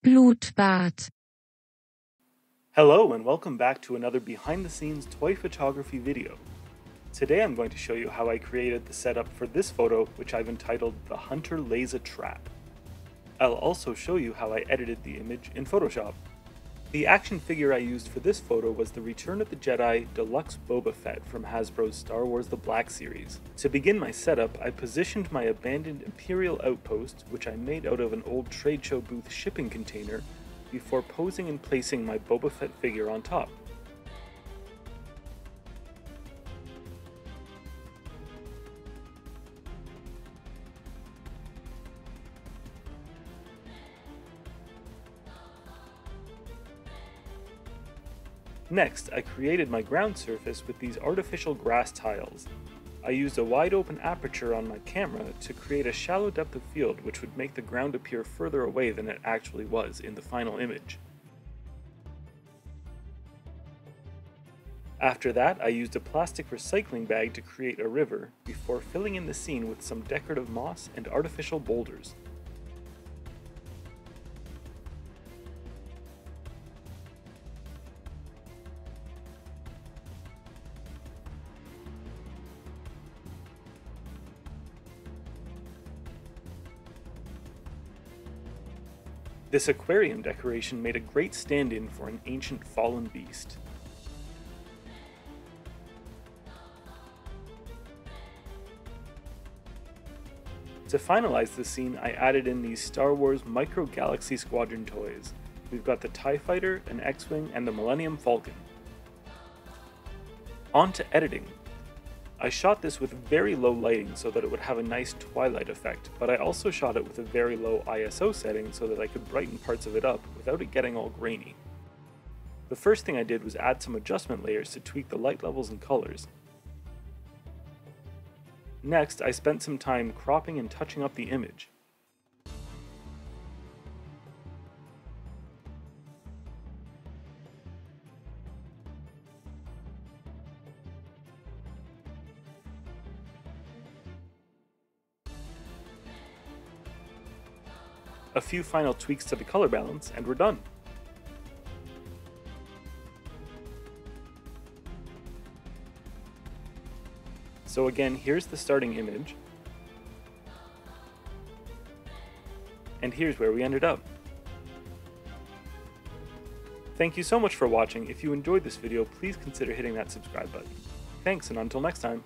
Blutbad. Hello and welcome back to another behind-the-scenes toy photography video. Today I'm going to show you how I created the setup for this photo, which I've entitled The Hunter Lays a Trap. I'll also show you how I edited the image in Photoshop. The action figure I used for this photo was the Return of the Jedi Deluxe Boba Fett from Hasbro's Star Wars The Black Series. To begin my setup, I positioned my abandoned imperial outpost, which I made out of an old trade show booth shipping container, before posing and placing my Boba Fett figure on top. Next, I created my ground surface with these artificial grass tiles. I used a wide open aperture on my camera to create a shallow depth of field which would make the ground appear further away than it actually was in the final image. After that, I used a plastic recycling bag to create a river, before filling in the scene with some decorative moss and artificial boulders. This aquarium decoration made a great stand-in for an ancient fallen beast. To finalize the scene, I added in these Star Wars Micro Galaxy Squadron toys. We've got the TIE Fighter, an X-Wing, and the Millennium Falcon. On to editing. I shot this with very low lighting so that it would have a nice twilight effect, but I also shot it with a very low ISO setting so that I could brighten parts of it up without it getting all grainy. The first thing I did was add some adjustment layers to tweak the light levels and colors. Next, I spent some time cropping and touching up the image. A few final tweaks to the color balance, and we're done. So again, here's the starting image, and here's where we ended up. Thank you so much for watching. If you enjoyed this video, please consider hitting that subscribe button. Thanks, and until next time.